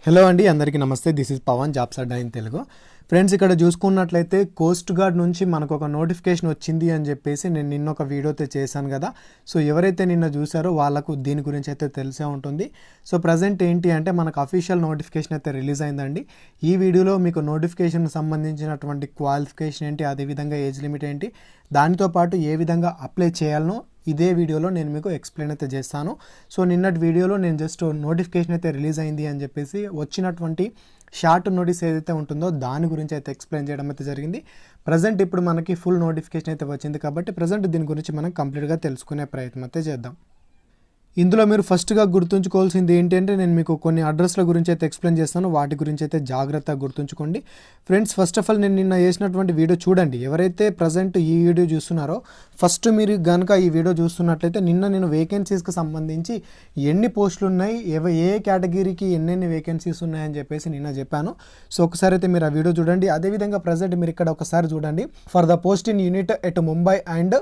Hello అండి, అందరికీ నమస్తే. This is Pavan, jobs Adda in Telugu. Friends, ఇక్కడ చూసుకున్నట్లయితే కోస్ట్ గార్డ్ నుంచి మనకు ఒక నోటిఫికేషన్ వచ్చింది అని చెప్పేసి నేను నిన్న ఒక వీడియో అయితే చేశాను కదా. సో ఎవరైతే నిన్న చూసారో వాళ్ళకు దీని గురించి అయితే తెలిసే ఉంటుంది. సో ప్రజెంట్ ఏంటి అంటే మనకు అఫీషియల్ నోటిఫికేషన్ అయితే రిలీజ్ అయిందండి. ఈ వీడియోలో మీకు నోటిఫికేషన్ సంబంధించినటువంటి క్వాలిఫికేషన్ ఏంటి, అదేవిధంగా ఏజ్ లిమిట్ ఏంటి, దానితో పాటు ఏ విధంగా అప్లై చేయాలనో ఇదే వీడియోలో నేను మీకు ఎక్స్ప్లెయిన్ అయితే చేస్తాను. సో నిన్నటి వీడియోలో నేను జస్ట్ నోటిఫికేషన్ అయితే రిలీజ్ అయింది అని చెప్పేసి వచ్చినటువంటి షార్ట్ నోటీస్ ఏదైతే ఉంటుందో దాని గురించి అయితే ఎక్స్ప్లెయిన్ చేయడం అయితే జరిగింది. ప్రజెంట్ ఇప్పుడు మనకి ఫుల్ నోటిఫికేషన్ అయితే వచ్చింది కాబట్టి ప్రజెంట్ దీని గురించి మనం కంప్లీట్గా తెలుసుకునే ప్రయత్నం అయితే చేద్దాం. ఇందులో మీరు ఫస్ట్గా గుర్తుంచుకోవాల్సింది ఏంటంటే నేను మీకు కొన్ని అడ్రస్ల గురించి అయితే ఎక్స్ప్లెయిన్ చేస్తాను. వాటి గురించి అయితే జాగ్రత్తగా గుర్తుంచుకోండి. ఫ్రెండ్స్, ఫస్ట్ ఆఫ్ ఆల్ నేను నిన్న చేసినటువంటి వీడియో చూడండి. ఎవరైతే ప్రజెంట్ ఈ వీడియో చూస్తున్నారో ఫస్ట్ మీరు కనుక ఈ వీడియో చూస్తున్నట్లయితే నిన్న నేను వేకెన్సీస్కి సంబంధించి ఎన్ని పోస్టులు ఉన్నాయి, ఏ కేటగిరీకి ఎన్నెన్ని వేకెన్సీస్ ఉన్నాయని చెప్పేసి నిన్న చెప్పాను. సో ఒకసారి అయితే మీరు ఆ వీడియో చూడండి. అదేవిధంగా ప్రజెంట్ మీరు ఇక్కడ ఒకసారి చూడండి. For the post in unit at Mumbai and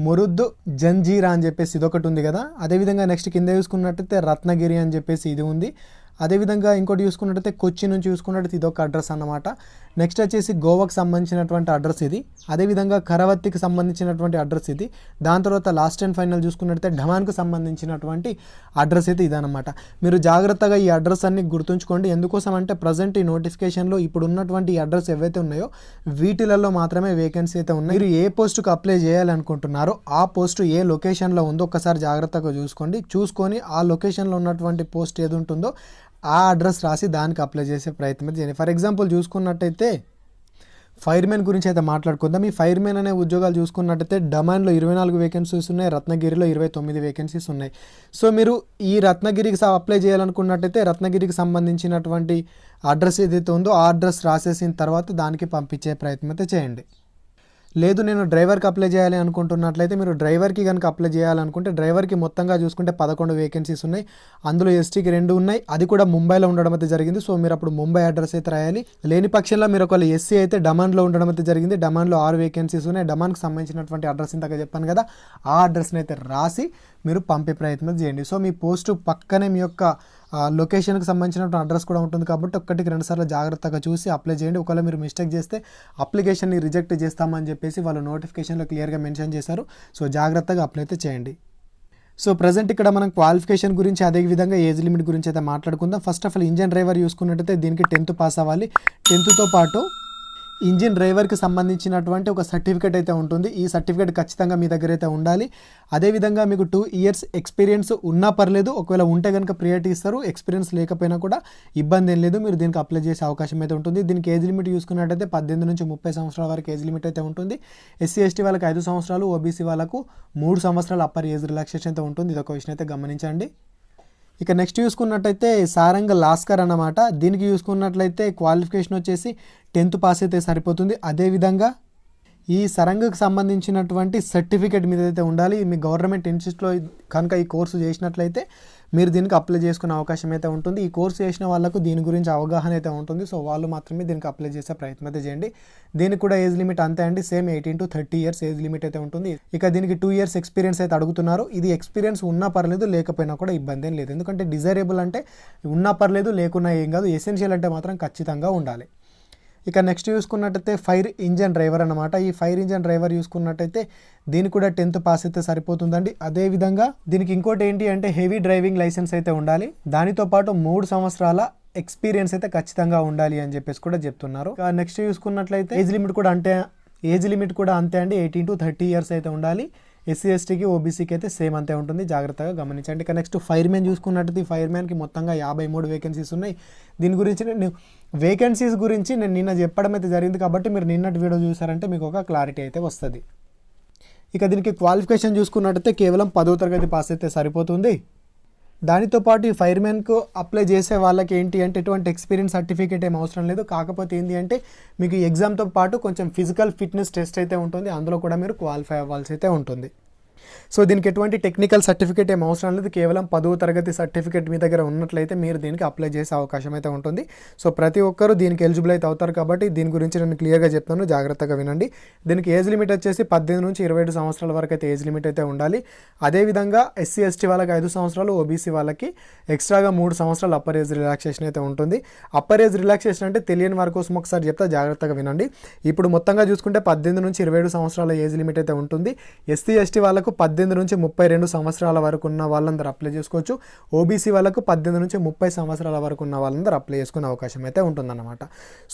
Murud Janjira అని చెప్పేసి ఇదొకటి ఉంది కదా. అదేవిధంగా నెక్స్ట్ కింద చూసుకున్నట్టయితే రత్నగిరి అని చెప్పేసి ఇది ఉంది. అదేవిధంగా ఇంకోటి చూసుకున్నట్టయితే కొచ్చి నుంచి చూసుకున్నట్టయితే ఇదొక అడ్రస్ అన్నమాట. నెక్స్ట్ వచ్చేసి గోవాకి సంబంధించినటువంటి అడ్రస్ ఇది. అదేవిధంగా కరవత్తికి సంబంధించినటువంటి అడ్రస్ ఇది. దాని తర్వాత లాస్ట్ అండ్ ఫైనల్ చూసుకున్నట్టయితే ఢమాన్కు సంబంధించినటువంటి అడ్రస్ అయితే ఇదన్నమాట. మీరు జాగ్రత్తగా ఈ అడ్రస్ అన్ని గుర్తుంచుకోండి. ఎందుకోసం అంటే ప్రజెంట్ ఈ నోటిఫికేషన్లో ఇప్పుడు ఉన్నటువంటి ఈ అడ్రస్ ఏవైతే ఉన్నాయో వీటిలలో మాత్రమే వేకెన్సీ అయితే ఉన్నాయి. మీరు ఏ పోస్టుకు అప్లై చేయాలనుకుంటున్నారో ఆ పోస్టు ఏ లొకేషన్లో ఉందో ఒకసారి జాగ్రత్తగా చూసుకొని ఆ లొకేషన్లో ఉన్నటువంటి పోస్ట్ ఏది ఉంటుందో ఆ అడ్రస్ రాసి దానికి అప్లై చేసే ప్రయత్నం చేయండి. ఫర్ ఎగ్జాంపుల్ చూసుకున్నట్టయితే ఫైర్మెన్ గురించి అయితే మాట్లాడుకుందాం. ఈ ఫైర్మెన్ అనే ఉద్యోగాలు చూసుకున్నట్టయితే డమాన్లో 24 వేకెన్సీస్ ఉన్నాయి, రత్నగిరిలో 29 వేకెన్సీస్ ఉన్నాయి. సో మీరు ఈ రత్నగిరికి అప్లై చేయాలనుకున్నట్టయితే రత్నగిరికి సంబంధించినటువంటి అడ్రస్ ఏదైతే ఉందో ఆ అడ్రస్ రాసేసిన తర్వాత దానికి పంపించే ప్రయత్నం అయితే చేయండి. లేదు నేను డ్రైవర్కి అప్లై చేయాలి అనుకుంటున్నట్లయితే మీరు డ్రైవర్కి కనుక అప్లై చేయాలనుకుంటే డ్రైవర్కి మొత్తంగా చూసుకుంటే 11 వేకెన్సీస్ ఉన్నాయి. అందులో ఎస్టీకి 2 ఉన్నాయి. అది కూడా ముంబైలో ఉండడం అయితే జరిగింది. సో మీరు అప్పుడు ముంబై అడ్రస్ అయితే రాయాలి. లేని పక్షంలో మీరు ఒకవేళ ఎస్సీ అయితే డమాన్లో ఉండడం అయితే జరిగింది. డమాన్లో 6 వేకెన్సీస్ ఉన్నాయి. డమాన్కి సంబంధించినటువంటి అడ్రస్ ఇంతగా చెప్పాను కదా, ఆ అడ్రస్ని అయితే రాసి మీరు పంపే ప్రయత్నం చేయండి. సో మీ పోస్టు పక్కనే మీ యొక్క లొకేషన్కి సంబంధించినటువంటి అడ్రస్ కూడా ఉంటుంది కాబట్టి 1-2 సార్లు జాగ్రత్తగా చూసి అప్లై చేయండి. ఒకవేళ మీరు మిస్టేక్ చేస్తే అప్లికేషన్ని రిజెక్ట్ చేస్తామని చెప్పేసి వాళ్ళు నోటిఫికేషన్లో క్లియర్గా మెన్షన్ చేశారు. సో జాగ్రత్తగా అప్లై అయితే చేయండి. సో ప్రజెంట్ ఇక్కడ మనం క్వాలిఫికేషన్ గురించి అదేవిధంగా ఏజ్ లిమిట్ గురించి అయితే మాట్లాడుకుందాం. First of all engine driver చూసుకున్నట్టయితే దీనికి 10th పాస్ అవ్వాలి. 10th పాటు ఇంజిన్ డ్రైవర్కి సంబంధించినటువంటి ఒక సర్టిఫికేట్ అయితే ఉంటుంది. ఈ సర్టిఫికేట్ ఖచ్చితంగా మీ దగ్గర అయితే ఉండాలి. అదేవిధంగా మీకు 2 years ఎక్స్పీరియన్స్ ఉన్నా పర్లేదు, ఒకవేళ ఉంటే కనుక ప్రియారిటీ ఇస్తారు. ఎక్స్పీరియన్స్ లేకపోయినా కూడా ఇబ్బంది ఏం లేదు, మీరు దీనికి అప్లై చేసే అవకాశం అయితే ఉంటుంది. దీనికి ఏజ్ లిమిట్ చూసుకున్నట్టయితే 18 నుంచి 30 సంవత్సరాల వరకు ఏజ్ లిమిట్ అయితే ఉంటుంది. ఎస్సీ ఎస్టీ వాళ్ళకి 5 సంవత్సరాలు, ఓబీసీ వాళ్ళకు 3 సంవత్సరాలు అప్పర్ ఏజ్ రిలాక్సేషన్ అయితే ఉంటుంది. ఇదొక విషయం అయితే గమనించండి. ఇక నెక్స్ట్ చూసుకున్నట్టయితే సారంగ్ లాస్కర్ అన్నమాట. దీనికి చూసుకున్నట్లయితే క్వాలిఫికేషన్ వచ్చేసి 10th పాస్ అయితే సరిపోతుంది. అదేవిధంగా ఈ సరంగ్కి సంబంధించినటువంటి సర్టిఫికేట్ మీద అయితే ఉండాలి. మీ గవర్నమెంట్ ఇన్స్టిట్యూట్లో కనుక ఈ కోర్సు చేసినట్లయితే మీరు దీనికి అప్లై చేసుకునే అవకాశం అయితే ఉంటుంది. ఈ కోర్సు చేసిన వాళ్ళకు దీని గురించి అవగాహన అయితే ఉంటుంది. సో వాళ్ళు మాత్రమే దీనికి అప్లై చేసే ప్రయత్నం అయితే చేయండి. దీనికి కూడా ఏజ్ లిమిట్ అంతే అండి, same 18 to 30 years age limit అయితే ఉంటుంది. ఇక దీనికి 2 years ఎక్స్పీరియన్స్ అయితే అడుగుతున్నారు. ఇది ఎక్స్పీరియన్స్ ఉన్నా పర్లేదు, లేకపోయినా కూడా ఇబ్బంది ఏం లేదు. ఎందుకంటే డిజైరబుల్ అంటే ఉన్నా పర్లేదు, లేకున్నా ఏం కాదు. ఎసెన్షియల్ అంటే మాత్రం ఖచ్చితంగా ఉండాలి. ఇక నెక్స్ట్ చూసుకున్నట్టయితే ఫైర్ ఇంజన్ డ్రైవర్ అన్నమాట. ఈ ఫైర్ ఇంజన్ డ్రైవర్ చూసుకున్నట్టయితే దీనికి కూడా 10th పాస్ అయితే సరిపోతుందండి. అదేవిధంగా దీనికి ఇంకోటి ఏంటి అంటే హెవీ డ్రైవింగ్ లైసెన్స్ అయితే ఉండాలి. దానితో పాటు 3 సంవత్సరాల ఎక్స్పీరియన్స్ అయితే ఖచ్చితంగా ఉండాలి అని చెప్పేసి కూడా చెప్తున్నారు. నెక్స్ట్ చూసుకున్నట్లయితే ఏజ్ లిమిట్ కూడా అంతే అండి, 18 to 30 years అయితే ఉండాలి. ఎస్సీ ఎస్టీకి ఓబీసీకి అయితే సేమ్ అంతే ఉంటుంది. జాగ్రత్తగా గమనించండి. ఇక నెక్స్ట్ ఫైర్మెన్ చూసుకున్నట్టయితే ఫైర్మెన్కి మొత్తంగా 53 వేకెన్సీస్ ఉన్నాయి. దీని గురించి వేకెన్సీస్ గురించి నేను నిన్న చెప్పడం అయితే జరిగింది కాబట్టి మీరు నిన్నటి వీడియో చూసారంటే మీకు ఒక క్లారిటీ అయితే వస్తుంది. ఇక దీనికి క్వాలిఫికేషన్ చూసుకున్నట్టయితే కేవలం 10వ తరగతి పాస్ అయితే సరిపోతుంది. దానితో పాటు ఈ ఫైర్మెన్కు అప్లై చేసే వాళ్ళకి ఏంటి అంటే ఎటువంటి ఎక్స్పీరియన్స్ సర్టిఫికేట్ ఏం అవసరం లేదు. కాకపోతే ఏంటి అంటే మీకు ఎగ్జామ్తో పాటు కొంచెం ఫిజికల్ ఫిట్నెస్ టెస్ట్ అయితే ఉంటుంది. అందులో కూడా మీరు క్వాలిఫై అవ్వాల్సి అయితే ఉంటుంది. సో దీనికి ఎటువంటి టెక్నికల్ సర్టిఫికేట్ ఏం అవసరం లేదు, కేవలం 10వ తరగతి సర్టిఫికేట్ మీ దగ్గర ఉన్నట్లయితే మీరు దీనికి అప్లై చేసే అవకాశం అయితే ఉంటుంది. సో ప్రతి ఒక్కరూ దీనికి ఎలిజిబుల్ అయితే అవుతారు కాబట్టి దీని గురించి నేను క్లియర్గా చెప్తాను, జాగ్రత్తగా వినండి. దీనికి ఏజ్ లిమిట్ వచ్చేసి 18 నుంచి 27 సంవత్సరాల వరకు అయితే ఏజ్ లిమిట్ అయితే ఉండాలి. అదేవిధంగా ఎస్సీ ఎస్టీ వాళ్ళకి 5 సంవత్సరాలు, ఓబీసీ వాళ్ళకి ఎక్స్ట్రాగా 3 సంవత్సరాలు అప్పర్ ఏజ్ రిలాక్సేషన్ అయితే ఉంటుంది. అప్పర్ ఏజ్ రిలాక్సేషన్ అంటే తెలియని వారి కోసం ఒకసారి చెప్తా, జాగ్రత్తగా వినండి. ఇప్పుడు మొత్తంగా చూసుకుంటే 18 నుంచి 27 సంవత్సరాల ఏజ్ లిమిట్ అయితే ఉంటుంది. ఎస్సీ ఎస్టీ వాళ్ళకు 18 నుంచి 32 సంవత్సరాల వరకు ఉన్న వాళ్ళందరూ అప్లై చేసుకోవచ్చు. ఓబీసీ వాళ్ళకు 18 నుంచి 30 సంవత్సరాల వరకు ఉన్న వాళ్ళందరూ అప్లై చేసుకునే అవకాశం అయితే ఉంటుందన్నమాట.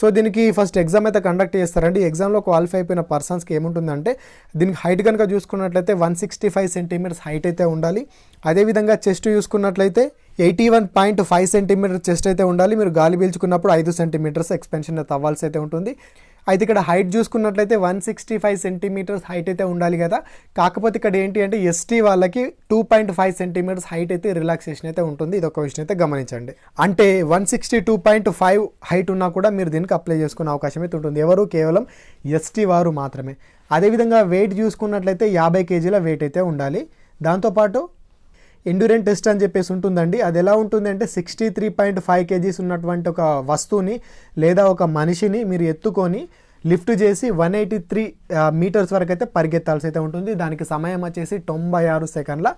సో దీనికి ఫస్ట్ ఎగ్జామ్ అయితే కండక్ట్ చేస్తారండి. ఎగ్జామ్లో క్వాలిఫై అయిపోయిన పర్సన్స్కి ఏముంటుందంటే దీనికి హైట్ కనుక చూసుకున్నట్లయితే 165 సెంటీమీటర్స్ హైట్ అయితే ఉండాలి. అదేవిధంగా చెస్ట్ చూసుకున్నట్లయితే 81.5 సెంటీమీటర్ చెస్ట్ అయితే ఉండాలి. మీరు గాలి పీల్చుకున్నప్పుడు 5 సెంటీమీటర్స్ ఎక్స్పెన్షన్ అయితే అవ్వాల్సి అయితే ఉంటుంది. అయితే ఇక్కడ హైట్ చూసుకున్నట్లయితే 165 సెంటీమీటర్స్ హైట్ అయితే ఉండాలి కదా. కాకపోతే ఇక్కడ ఏంటి అంటే ఎస్టీ వాళ్ళకి 2.5 సెంటీమీటర్స్ హైట్ అయితే రిలాక్సేషన్ అయితే ఉంటుంది. ఇది ఒక విషయం అయితే గమనించండి. అంటే 162.5 హైట్ ఉన్నా కూడా మీరు దీనికి అప్లై చేసుకునే అవకాశం అయితే ఉంటుంది. ఎవరు? కేవలం ఎస్టీ వారు మాత్రమే. అదేవిధంగా వెయిట్ చూసుకున్నట్లయితే 50 కేజీల వెయిట్ అయితే ఉండాలి. దాంతోపాటు ఎండ్యూరెన్స్ టెస్ట్ అని చెప్పేసి ఉంటుందండి. అది ఎలా ఉంటుంది అంటే 63.5 కేజీస్ ఉన్నటువంటి ఒక వస్తువుని లేదా ఒక మనిషిని మీరు ఎత్తుకొని లిఫ్ట్ చేసి 183 మీటర్స్ వరకు అయితే పరిగెత్తాల్సి అయితే ఉంటుంది. దానికి సమయం వచ్చేసి 96 సెకండ్ల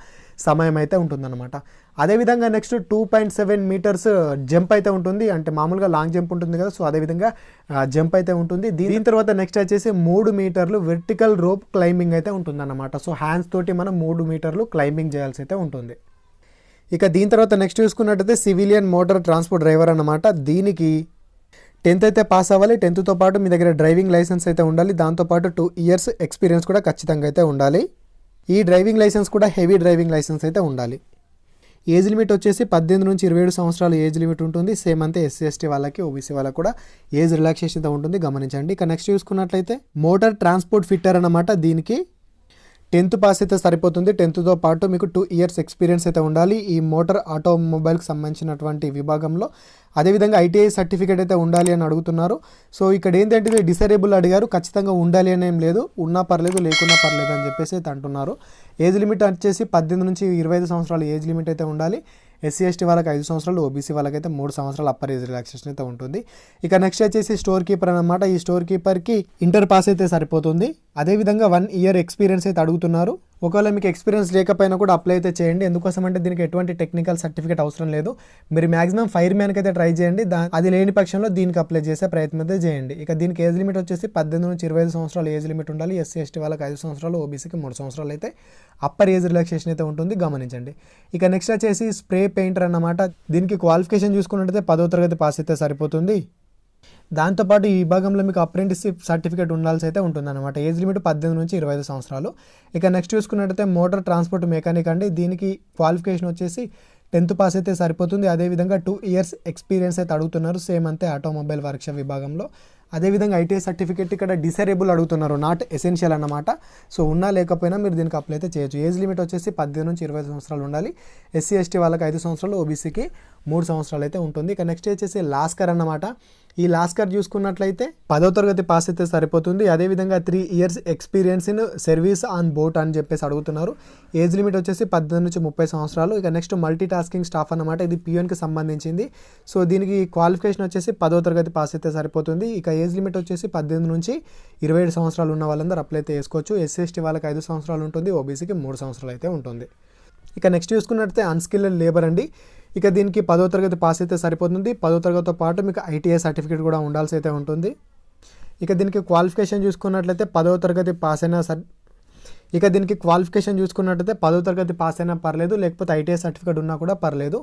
సమయం అయితే ఉంటుందన్నమాట. అదేవిధంగా నెక్స్ట్ 2.7 మీటర్స్ జంప్ అయితే ఉంటుంది. అంటే మామూలుగా లాంగ్ జంప్ ఉంటుంది కదా, సో అదేవిధంగా జంప్ అయితే ఉంటుంది. దీని తర్వాత నెక్స్ట్ వచ్చేసి 3 మీటర్లు వెర్టికల్ రోప్ క్లైంబింగ్ అయితే ఉంటుందన్నమాట. సో హ్యాండ్స్ తోటి మనం 3 మీటర్లు క్లైంబింగ్ చేయాల్సి అయితే ఉంటుంది. ఇక దీని తర్వాత నెక్స్ట్ చూసుకున్నట్టయితే సివిలియన్ మోటార్ ట్రాన్స్పోర్ట్ డ్రైవర్ అన్నమాట. దీనికి 10th అయితే పాస్ అవ్వాలి. 10th పాటు మీ దగ్గర డ్రైవింగ్ లైసెన్స్ అయితే ఉండాలి. దాంతోపాటు 2 ఇయర్స్ ఎక్స్పీరియన్స్ కూడా ఖచ్చితంగా అయితే ఉండాలి. ఈ డ్రైవింగ్ లైసెన్స్ కూడా హెవీ డ్రైవింగ్ లైసెన్స్ అయితే ఉండాలి. ఏజ్ లిమిట్ వచ్చేసి 18 నుంచి 27 సంవత్సరాల ఏజ్ లిమిట్ ఉంటుంది. సేమ్ అంతే ఎస్సీ ఎస్టీ వాళ్ళకి, ఓబీసీ వాళ్ళకి కూడా ఏజ్ రిలాక్సేషన్ అయితే ఉంటుంది, గమనించండి. ఇక నెక్స్ట్ చూసుకున్నట్లయితే మోటార్ ట్రాన్స్పోర్ట్ ఫిట్టర్ అన్నమాట. దీనికి 10th పాస్ అయితే సరిపోతుంది. 10th పాటు మీకు 2 ఇయర్స్ ఎక్స్పీరియన్స్ అయితే ఉండాలి ఈ మోటార్ ఆటోమొబైల్కి సంబంధించినటువంటి విభాగంలో. అదేవిధంగా ఐటీఐ సర్టిఫికేట్ అయితే ఉండాలి అని అడుగుతున్నారు. సో ఇక్కడ ఏంటంటే డిసేబుల్ అడిగారు, ఖచ్చితంగా ఉండాలి అని ఏం లేదు, ఉన్నా పర్లేదు లేకున్నా పర్లేదు అని చెప్పేసి అయితే అంటున్నారు. ఏజ్ లిమిట్ వచ్చేసి 18 నుంచి 25 సంవత్సరాల ఏజ్ లిమిట్ అయితే ఉండాలి. ఎస్సీ ఎస్టీ వాళ్ళకి 5 సంవత్సరాలు, ఓబీసీ వాళ్ళకైతే 3 సంవత్సరాలు అప్పర్ ఏజ్ రిలాక్సేషన్ అయితే ఉంటుంది. ఇక నెక్స్ట్ వచ్చేసి స్టోర్ కీపర్ అనమాట. ఈ స్టోర్ కీపర్కి ఇంటర్ పాస్ అయితే సరిపోతుంది. అదేవిధంగా 1 ఇయర్ ఎక్స్పీరియన్స్ అయితే అడుగుతున్నారు. ఒకవేళ మీకు ఎక్స్పీరియన్స్ లేకపోయినా కూడా అప్లై అయితే చేయండి. ఎందుకోసం అంటే దీనికి ఎటువంటి టెక్నికల్ సర్టిఫికేట్ అవసరం లేదు. మీరు మాక్సిమం ఫైర్ మ్యాన్కి అయితే ట్రై చేయండి. అది లేని పక్షంలో దీనికి అప్లై చేసే ప్రయత్నం అయితే చేయండి. ఇక దీనికి ఏజ్ లిమిట్ వచ్చేసి 18 నుంచి 25 సంవత్సరాలు ఏజ్ లిమిట్ ఉండాలి. ఎస్సీ ఎస్టీ వాళ్ళకి 5 సంవత్సరాలు, ఓబీసీకి 3 సంవత్సరాలు అయితే అప్పర్ ఏజ్ రిలాక్సేషన్ అయితే ఉంటుంది, గమనించండి. ఇక నెక్స్ట్ వచ్చేసి స్ప్రే పెయింటర్ అన్నమాట. దీనికి క్వాలిఫికేషన్ చూసుకున్నట్టయితే 10వ తరగతి పాస్ అయితే సరిపోతుంది. దాంతోపాటు ఈ విభాగంలో మీకు అప్రెంటిస్షిప్ సర్టిఫికేట్ ఉండాల్సి అయితే ఉంటుందన్నమాట. ఏజ్ లిమిట్ 18 నుంచి 25 సంవత్సరాలు. ఇక నెక్స్ట్ చూసుకున్నట్టయితే మోటార్ ట్రాన్స్పోర్ట్ మెకానిక్ అండి. దీనికి క్వాలిఫికేషన్ వచ్చేసి 10th పాస్ అయితే సరిపోతుంది. అదేవిధంగా 2 ఇయర్స్ ఎక్స్పీరియన్స్ అయితే అడుగుతున్నారు. సేమ్ అంతే ఆటోమొబైల్ వర్క్షాప్ విభాగంలో. అదేవిధంగా ఐటీఐ సర్టిఫికేట్ ఇక్కడ డిసేబుల్ అడుగుతున్నారు, నాట్ ఎసెన్షియల్ అన్నమాట. సో ఉన్నా లేకపోయినా మీరు దీనికి అప్లై అయితే చేయొచ్చు. ఏజ్ లిమిట్ వచ్చేసి 18 నుంచి 25 సంవత్సరాలు ఉండాలి. ఎస్సీ ఎస్టీ వాళ్ళకి 5 సంవత్సరాలు, ఓబీసీకి 3 సంవత్సరాలు అయితే ఉంటుంది. ఇక నెక్స్ట్ వచ్చేసి లాస్కర్ అన్నమాట. ఈ లాస్కర్ చూసుకున్నట్లయితే 10వ తరగతి పాస్ అయితే సరిపోతుంది. అదేవిధంగా 3 years experience in service on boat అని చెప్పేసి అడుగుతున్నారు. ఏజ్ లిమిట్ వచ్చేసి 18 నుంచి 30 సంవత్సరాలు. ఇక నెక్స్ట్ మల్టీ టాస్కింగ్ స్టాఫ్ అన్నమాట. ఇది పిఎన్కి సంబంధించింది. సో దీనికి క్వాలిఫికేషన్ వచ్చేసి 10వ తరగతి పాస్ అయితే సరిపోతుంది. ఇక ఏజ్ లిమిట్ వచ్చేసి 18 నుంచి 27 సంవత్సరాలు ఉన్న వాళ్ళందరూ అప్లై అయితే చేసుకోవచ్చు. ఎస్సీ ఎస్టీ వాళ్ళకి 5 సంవత్సరాలు ఉంటుంది, ఓబీసీకి 3 సంవత్సరాలు అయితే ఉంటుంది. ఇక నెక్స్ట్ చూసుకున్నట్లయితే అన్స్కిల్డ్ లేబర్ అండి. ఇక దీనికి 10వ తరగతి పాస్ అయితే సరిపోతుంది. 10వ తరగతితో పాటు మీకు ఐటీఐ సర్టిఫికేట్ కూడా ఉండాల్సి అయితే ఉంటుంది. ఇక దీనికి క్వాలిఫికేషన్ చూసుకున్నట్లయితే 10వ తరగతి పాస్ అయినా ఇక దీనికి క్వాలిఫికేషన్ చూసుకున్నట్టయితే 10వ తరగతి పాస్ అయినా పర్లేదు, లేకపోతే ఐటీఐ సర్టిఫికేట్ ఉన్నా కూడా పర్లేదు.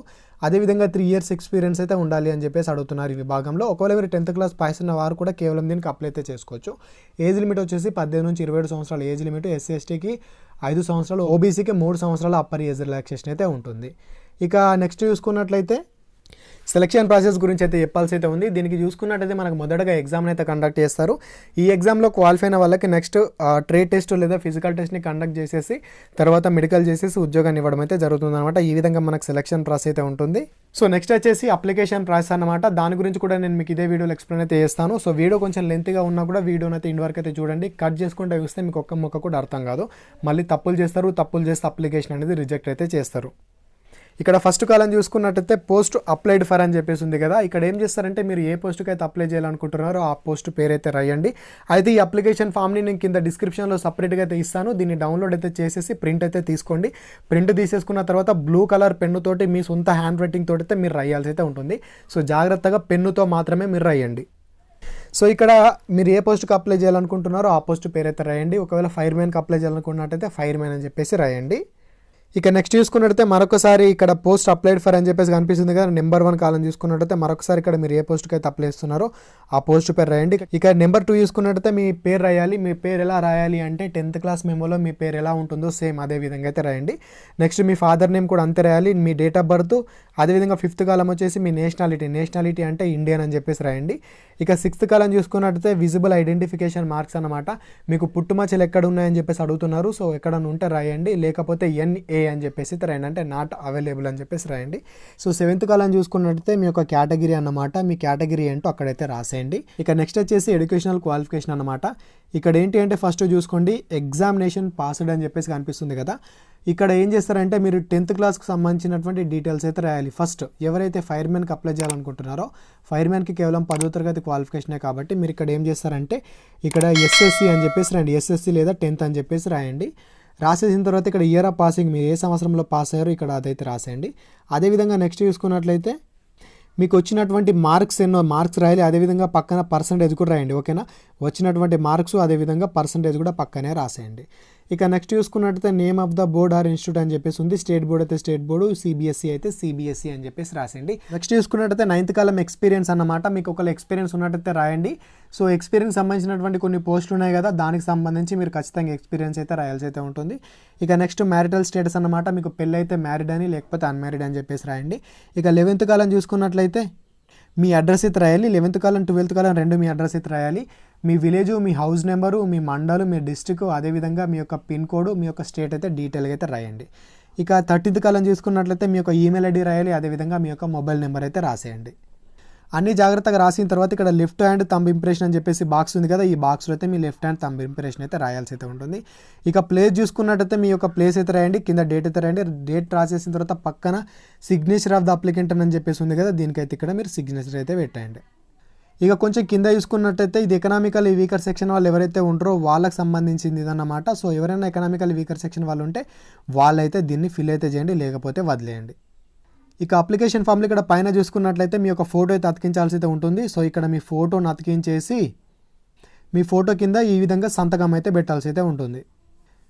అదేవిధంగా 3 ఇయర్స్ ఎక్స్పీరియన్స్ అయితే ఉండాలి అని చెప్పేసి అడుగుతున్నారు ఈ విభాగంలో. ఒకవేళ మీరు 10th క్లాస్ పాస్ అయిన వారు కూడా కేవలం దీనికి అప్లై అయితే చేసుకోవచ్చు. ఏజ్ లిమిట్ వచ్చేసి 18 నుంచి 27 సంవత్సరాలు ఏజ్ లిమిట్. ఎస్సీ ఎస్టీకి 5 సంవత్సరాలు, ఓబీసీకి 3 సంవత్సరాల అప్పర్ ఏజ్ రిలాక్సేషన్ అయితే ఉంటుంది. ఇక నెక్స్ట్ చూసుకున్నట్లయితే సెలక్షన్ ప్రాసెస్ గురించి అయితే చెప్పాల్సి అయితే ఉంది. దీనికి చూసుకున్నట్టయితే మనకు మొదటగా ఎగ్జామ్ అయితే కండక్ట్ చేస్తారు. ఈ ఎగ్జామ్లో క్వాలిఫై అయిన వాళ్ళకి నెక్స్ట్ ట్రేడ్ టెస్ట్ లేదా ఫిజికల్ టెస్ట్ని కండక్ట్ చేసేసి తర్వాత మెడికల్ చేసేసి ఉద్యోగాన్ని ఇవ్వడం అయితే జరుగుతుందన్నమాట. ఈ విధంగా మనకు సెలక్షన్ ప్రాసెస్ అయితే ఉంటుంది. సో నెక్స్ట్ వచ్చేసి అప్లికేషన్ ప్రాసెస్ అన్నమాట. దాని గురించి కూడా నేను మీకు ఇదే వీడియోలో ఎక్స్ప్లెయిన్ అయితే చేస్తాను. సో వీడియో కొంచెం లెంత్గా ఉన్నా కూడా వీడియోని అయితే ఇంటి వరకు అయితే చూడండి. కట్ చేసుకుంటే చూస్తే మీకు ఒక్క ముక్క కూడా అర్థం కాదు. మళ్ళీ తప్పులు చేస్తే అప్లికేషన్ అనేది రిజెక్ట్ అయితే చేస్తారు. ఇక్కడ ఫస్ట్ కాలం చూసుకున్నట్టయితే పోస్ట్ అప్లైడ్ ఫర్ అని చెప్పేసి ఉంది కదా. ఇక్కడ ఏం చేస్తారంటే మీరు ఏ పోస్ట్కి అయితే అప్లై చేయాలనుకుంటున్నారో ఆ పోస్ట్ పేరు అయితే రాయండి. అయితే ఈ అప్లికేషన్ ఫామ్ని నేను కింద డిస్క్రిప్షన్లో సపరేట్గా అయితే ఇస్తాను. దీన్ని డౌన్లోడ్ అయితే చేసేసి ప్రింట్ అయితే తీసుకోండి. ప్రింట్ తీసేసుకున్న తర్వాత బ్లూ కలర్ పెన్నుతోటి మీ సొంత హ్యాండ్ రైటింగ్ తోటి అయితే మీరు రాయాల్సి అయితే ఉంటుంది. సో జాగ్రత్తగా పెన్నుతో మాత్రమే మీరు రాయండి. సో ఇక్కడ మీరు ఏ పోస్ట్కి అప్లై చేయాలనుకుంటున్నారో ఆ పోస్ట్ పేరు అయితే రాయండి. ఒకవేళ ఫైర్మ్యాన్కి అప్లై చేయాలనుకున్నట్టయితే ఫైర్మ్యాన్ అని చెప్పేసి రాయండి. ఇక నెక్స్ట్ చూసుకున్నట్టయితే మరొకసారి ఇక్కడ పోస్ట్ అప్లైడ్ ఫర్ అని చెప్పేసి కనిపిస్తుంది కదా. నెంబర్ 1 కాలం చూసుకున్నట్టయితే మరొకసారి ఇక్కడ మీరు ఏ పోస్ట్కి అయితే అప్లై చేస్తున్నారో ఆ పోస్ట్ పేరు రాయండి. ఇక నెంబర్ 2 చూసుకున్నట్టయితే మీ పేరు రాయాలి. మీ పేరు ఎలా రాయాలి అంటే 10th క్లాస్ మెమోలో మీ పేరు ఎలా ఉంటుందో సేమ్ అదే విధంగా అయితే రాయండి. నెక్స్ట్ మీ ఫాదర్ నేమ్ కూడా అంతే రాయాలి. మీ డేట్ ఆఫ్ బర్త్, అదేవిధంగా 5th కాలం వచ్చేసి మీ నేషనాలిటీ అంటే ఇండియన్ అని చెప్పేసి రాయండి. ఇక 6th కాలం చూసుకున్నట్టయితే విజిబుల్ ఐడెంటిఫికేషన్ మార్క్స్ అన్నమాట. మీకు పుట్టుమచ్చలు ఎక్కడ ఉన్నాయని చెప్పేసి అడుగుతున్నారు. సో ఎక్కడ ఉంటే రాయండి, లేకపోతే NA అని చెప్పేసి రాయండి, అంటే నాట్ అవైలబుల్ అని చెప్పేసి రాయండి. సో 7th కాలం చూసుకున్నట్టయితే మీ యొక్క కేటగిరీ అన్నమాట. మీ కేటగిరీ ఏంటో అక్కడైతే రాసేయండి. ఇక నెక్స్ట్ వచ్చేసి ఎడ్యుకేషనల్ క్వాలిఫికేషన్ అన్నమాట. ఇక్కడ ఏంటి అంటే ఫస్ట్ చూసుకోండి ఎగ్జామినేషన్ పాస్డ్ అని చెప్పేసి కనిపిస్తుంది కదా. ఇక్కడ ఏం చేస్తారంటే మీరు 10th క్లాస్కి సంబంధించినటువంటి డీటెయిల్స్ అయితే రాయాలి. ఫస్ట్ ఎవరైతే ఫైర్మ్యాన్కి అప్లై చేయాలనుకుంటున్నారో ఫైర్మ్యాన్కి కేవలం 10వ తరగతి క్వాలిఫికేషనే కాబట్టి మీరు ఇక్కడ ఏం చేస్తారంటే ఇక్కడ SSC అని చెప్పేసి రాయండి. SSC లేదా 10th అని చెప్పేసి రాయండి. రాసేసిన తర్వాత ఇక్కడ ఇయర్ ఆఫ్ పాసింగ్ మీరు ఏ సంవత్సరంలో పాస్ అయ్యారో ఇక్కడ అదైతే రాసేయండి. అదేవిధంగా నెక్స్ట్ చూసుకున్నట్లయితే మీకు వచ్చినటువంటి మార్క్స్ ఎన్నో మార్క్స్ రాయాలి. అదేవిధంగా పక్కన పర్సంటేజ్ కూడా రాయండి. ఓకేనా, వచ్చినటువంటి మార్క్స్ అదేవిధంగా పర్సంటేజ్ కూడా పక్కనే రాసేయండి. ఇక నెక్స్ట్ చూసుకున్నట్టయితే name of the board or institute అని చెప్పేసి ఉంది. స్టేట్ బోర్డ్ అయితే స్టేట్ బోర్డు, CBSE అయితే CBSE అని చెప్పేసి రాసేయండి. నెక్స్ట్ చూసుకున్నట్టయితే 9th కాలం ఎక్స్పీరియన్స్ అన్నమాట. మీకు ఒకవేళ ఎక్స్పీరియన్స్ ఉన్నట్టయితే రాయండి. సో ఎక్స్పీరియన్స్ సంబంధించినటువంటి కొన్ని పోస్టులు ఉన్నాయి కదా, దానికి సంబంధించి మీరు ఖచ్చితంగా ఎక్స్పీరియన్స్ అయితే రాయాల్సి అయితే ఉంటుంది. ఇక నెక్స్ట్ మ్యారిటల్ స్టేటస్ అన్నమాట. మీకు పెళ్ళి అయితే మ్యారీడ్ అని లేకపోతే అన్మ్యారీడ్ అని చెప్పేసి రాయండి. ఇక 11th కాలం చూసుకున్నట్లయితే మీ అడ్రస్ అయితే రాయాలి. 11th కాలం 12th కాలం రెండు మీ అడ్రస్ అయితే రాయాలి. మీ విలేజు, మీ హౌస్ నెంబరు, మీ మండలు, మీ డిస్ట్రిక్ట్, అదేవిధంగా మీ యొక్క పిన్ కోడ్, మీ యొక్క స్టేట్ అయితే డీటెయిల్గా అయితే రాయండి. ఇక 13th కాలం చూసుకున్నట్లయితే మీ యొక్క ఈమెయిల్ ID రాయాలి. అదేవిధంగా మీ యొక్క మొబైల్ నెంబర్ అయితే రాసేయండి. అన్ని జాగ్రత్తగా రాసిన తర్వాత ఇక్కడ లెఫ్ట్ హ్యాండ్ థంబ్ ఇంప్రెషన్ అని చెప్పేసి బాక్స్ ఉంది కదా, ఈ బాక్స్లో అయితే మీ లెఫ్ట్ హ్యాండ్ థంబ్ ఇంప్రెషన్ అయితే రాయాల్సి అయితే ఉంటుంది. ఇక ప్లేస్ చూసుకున్నట్టయితే మీ యొక్క ప్లేస్ అయితే రాయండి. కింద డేట్ అయితే రాయండి. డేట్ రాసేసిన తర్వాత పక్కన సిగ్నేచర్ ఆఫ్ ద అప్లికెంట్ అని చెప్పేసి ఉంది కదా, దీనికైతే ఇక్కడ మీరు సిగ్నేచర్ అయితే పెట్టండి. ఇక కొంచెం కింద చూసుకున్నట్టయితే ఇది ఎకనామికల్ వీకర్ సెక్షన్ వాళ్ళు ఎవరైతే ఉంటారో వాళ్ళకి సంబంధించింది ఇదన్నమాట. సో ఎవరైనా ఎకనామికల్ వీకర్ సెక్షన్ వాళ్ళు ఉంటే వాళ్ళైతే దీన్ని ఫిల్ అయితే చేయండి, లేకపోతే వదిలేయండి. ఇక అప్లికేషన్ ఫామ్లో ఇక్కడ పైన చూసుకున్నట్లయితే మీ యొక్క ఫోటో అయితే అతికించాల్సి అయితే ఉంటుంది. సో ఇక్కడ మీ ఫోటోను అతికించేసి మీ ఫోటో కింద ఈ విధంగా సంతకం అయితే పెట్టాల్సి అయితే ఉంటుంది.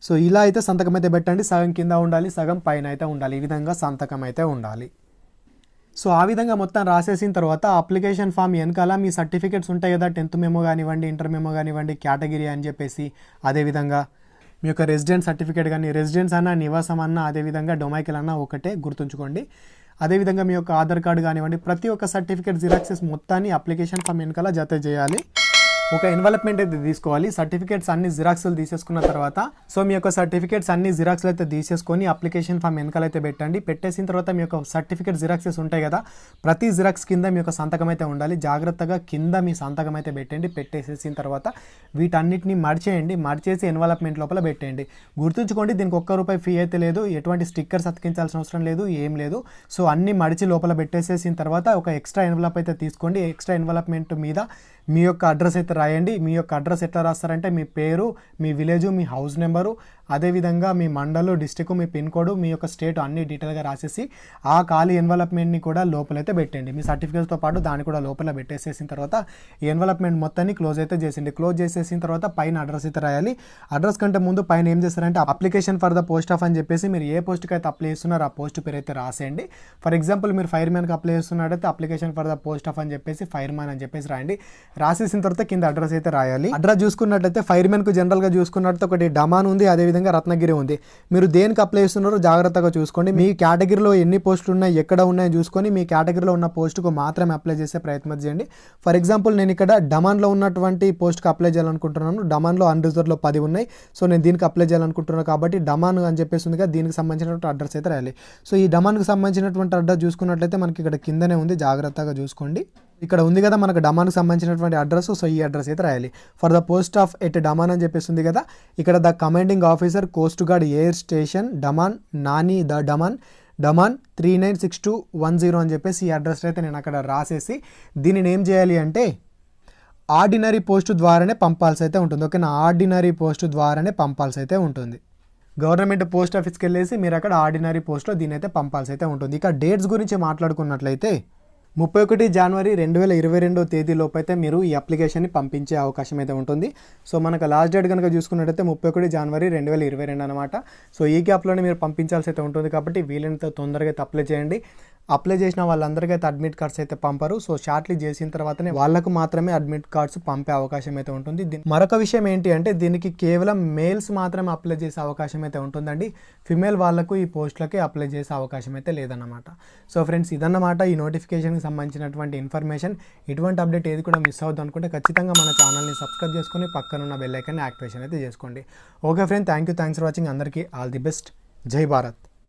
సో ఇలా అయితే సంతకం అయితే పెట్టండి. సగం కింద ఉండాలి, సగం పైన అయితే ఉండాలి. ఈ విధంగా సంతకం అయితే ఉండాలి. సో ఆ విధంగా మొత్తం రాసేసిన తర్వాత అప్లికేషన్ ఫామ్ వెనకాల మీ సర్టిఫికేట్స్ ఉంటాయి కదా, 10th మెమో కానివ్వండి, ఇంటర్ మెమో కానివ్వండి, కేటగిరీ అని చెప్పేసి, అదేవిధంగా మీ యొక్క రెసిడెన్స్ సర్టిఫికేట్ కానీ, రెసిడెన్స్ అన్న నివాసం అన్న, అదేవిధంగా డొమైకల్ అన్న ఒకటే గుర్తుంచుకోండి. అదేవిధంగా మీ యొక్క ఆధార్ కార్డు కానివ్వండి, ప్రతి ఒక్క సర్టిఫికేట్ జిరాక్సెస్ మొత్తాన్ని అప్లికేషన్ ఫామ్ వెనకాల జత చేయాలి. ఒక ఎన్వలప్మెంట్ అయితే తీసుకోవాలి. సర్టిఫికేట్స్ అన్ని జిరాక్స్లు తీసేసుకున్న తర్వాత సో మీ యొక్క సర్టిఫికేట్స్ అన్ని జిరాక్స్లు అయితే తీసేసుకొని అప్లికేషన్ ఫామ్ వెనకాలైతే పెట్టండి. పెట్టేసిన తర్వాత మీ యొక్క సర్టిఫికేట్ జిరాక్సెస్ ఉంటాయి కదా, ప్రతి జిరాక్స్ కింద మీ యొక్క సంతకం అయితే ఉండాలి. జాగ్రత్తగా కింద మీ సంతకం అయితే పెట్టండి. పెట్టేసేసిన తర్వాత వీటన్నిటిని మడిచేయండి. మడిచేసి ఎన్వలప్మెంట్ లోపల పెట్టండి. గుర్తుంచుకోండి, దీనికి ₹1 ఫీ అయితే లేదు, ఎటువంటి స్టిక్కర్స్ అతికించాల్సిన అవసరం లేదు, ఏం లేదు. సో అన్ని మడిచి లోపల పెట్టేసేసిన తర్వాత ఒక ఎక్స్ట్రా ఎన్వలప్ అయితే తీసుకోండి. ఎక్స్ట్రా ఎన్వలప్మెంట్ మీద మీ యొక్క అడ్రస్ అయితే రాయండి. మీ యొక్క అడ్రస్ ఎట్లా రాస్తారంటే మీ పేరు, మీ విలేజు, మీ హౌస్ నెంబరు, అదేవిధంగా మీ మండలు, డిస్టిక్, మీ పిన్ కోడ్, మీ యొక్క స్టేట్ అన్ని డీటెయిల్గా రాసేసి ఆ ఖాళీ ఎన్వలప్మెంట్ని కూడా లోపలైతే పెట్టండి. మీ సర్టిఫికేట్స్తో పాటు దాన్ని కూడా లోపల పెట్టేసేసిన తర్వాత ఈ ఎన్వలప్మెంట్ మొత్తాన్ని క్లోజ్ అయితే చేసిండి. క్లోజ్ చేసేసిన తర్వాత పైన అడ్రస్ అయితే రాయాలి. అడ్రస్ కంటే ముందు పైన ఏం చేస్తారంటే application for the post of అని చెప్పేసి మీరు ఏ పోస్ట్కి అయితే అప్లై చేస్తున్నారో ఆ పోస్ట్ పేరు అయితే రాసేయండి. ఫర్ ఎగ్జాంపుల్ మీరు ఫైర్మ్యాన్కి అప్లై చేస్తున్నట్టయితే application for the post of అని చెప్పేసి ఫైర్మ్యాన్ అని చెప్పేసి రాయండి. రాసేసిన తర్వాత కింద అడ్రస్ అయితే రాయాలి. అడ్రస్ చూసుకున్నట్లయితే ఫైర్మెన్కు జనరల్గా చూసుకున్నట్లయితే ఒకటి డమాన్ ఉంది, అదేవిధంగా రత్నగిరి ఉంది. మీరు దేనికి అప్లై చేస్తున్నారో జాగ్రత్తగా చూసుకోండి. మీ కేటగిరీలో ఎన్ని పోస్టులు ఉన్నాయి, ఎక్కడ ఉన్నాయో చూసుకొని మీ కేటగిరీలో ఉన్న పోస్టుకు మాత్రమే అప్లై చేసే ప్రయత్నం చేయండి. ఫర్ ఎగ్జాంపుల్ నేను ఇక్కడ డమాన్లో ఉన్నటువంటి పోస్ట్కి అప్లై చేయాలనుకుంటున్నాను. డమాన్లో అన్రిజర్వ్లో 10 ఉన్నాయి. సో నేను దీనికి అప్లై చేయాలనుకుంటున్నాను కాబట్టి డమాన్ అని చెప్పేసి ఉంది కదా, దీనికి సంబంధించినటువంటి అడ్రస్ అయితే రాయాలి. సో ఈ డమాన్కి సంబంధించినటువంటి అడ్రస్ చూసుకున్నట్లయితే మనకి ఇక్కడ కిందనే ఉంది, జాగ్రత్తగా చూసుకోండి. ఇక్కడ ఉంది కదా మనకు డమాన్కి సంబంధించినటువంటి అడ్రస్. సో ఈ అడ్రస్ అయితే రాయాలి. For the post of at Daman అని చెప్పేసి ఉంది కదా, ఇక్కడ the commanding officer coast guard air station Daman Nani the Daman 396210 అని చెప్పేసి ఈ అడ్రస్ అయితే నేను అక్కడ రాసేసి దీనిని ఏం చేయాలి అంటే ఆర్డినరీ పోస్ట్ ద్వారానే పంపాల్సి అయితే ఉంటుంది. ఓకేనా, ఆర్డినరీ పోస్ట్ ద్వారానే పంపాల్సి అయితే ఉంటుంది. గవర్నమెంట్ పోస్ట్ ఆఫీస్కి వెళ్ళేసి మీరు అక్కడ ఆర్డినరీ పోస్ట్లో దీని అయితే పంపాల్సి అయితే ఉంటుంది. ఇక డేట్స్ గురించి మాట్లాడుకున్నట్లయితే 31 జనవరి 2022 తేదీలోపు అయితే మీరు ఈ అప్లికేషన్ని పంపించే అవకాశం అయితే ఉంటుంది. సో మనకు లాస్ట్ డేట్ కనుక చూసుకున్నట్టయితే 31 జనవరి 2022 అనమాట. సో ఈ గ్యాప్లోనే మీరు పంపించాల్సి అయితే ఉంటుంది కాబట్టి వీలైనంత తొందరగా అయితే అప్లై చేయండి. అప్లై చేసిన వాళ్ళందరికీ అయితే అడ్మిట్ కార్డ్స్ అయితే పంపరు. సో షార్ట్లీ చేసిన తర్వాతనే వాళ్ళకు మాత్రమే అడ్మిట్ కార్డ్స్ పంపే అవకాశం అయితే ఉంటుంది. మరొక విషయం ఏంటి అంటే దీనికి కేవలం మేల్స్ మాత్రమే అప్లై చేసే అవకాశం అయితే ఉంటుందండి. ఫిమేల్ వాళ్ళకు ఈ పోస్టులకి అప్లై చేసే అవకాశం అయితే లేదన్నమాట. సో ఫ్రెండ్స్ ఇదన్నమాట ఈ నోటిఫికేషన్కి సంబంధించినటువంటి ఇన్ఫర్మేషన్. ఇటువంటి అప్డేట్ ఏది కూడా మిస్ అవుతుంది అనుకుంటే ఖచ్చితంగా మన ఛానల్ని సబ్స్క్రైబ్ చేసుకొని పక్కనున్న బెల్ ఐకాన్ని యాక్టివేషన్ అయితే చేసుకోండి. Okay friend, thanks for watching. అందరికీ ఆల్ ది బెస్ట్. జై భారత్.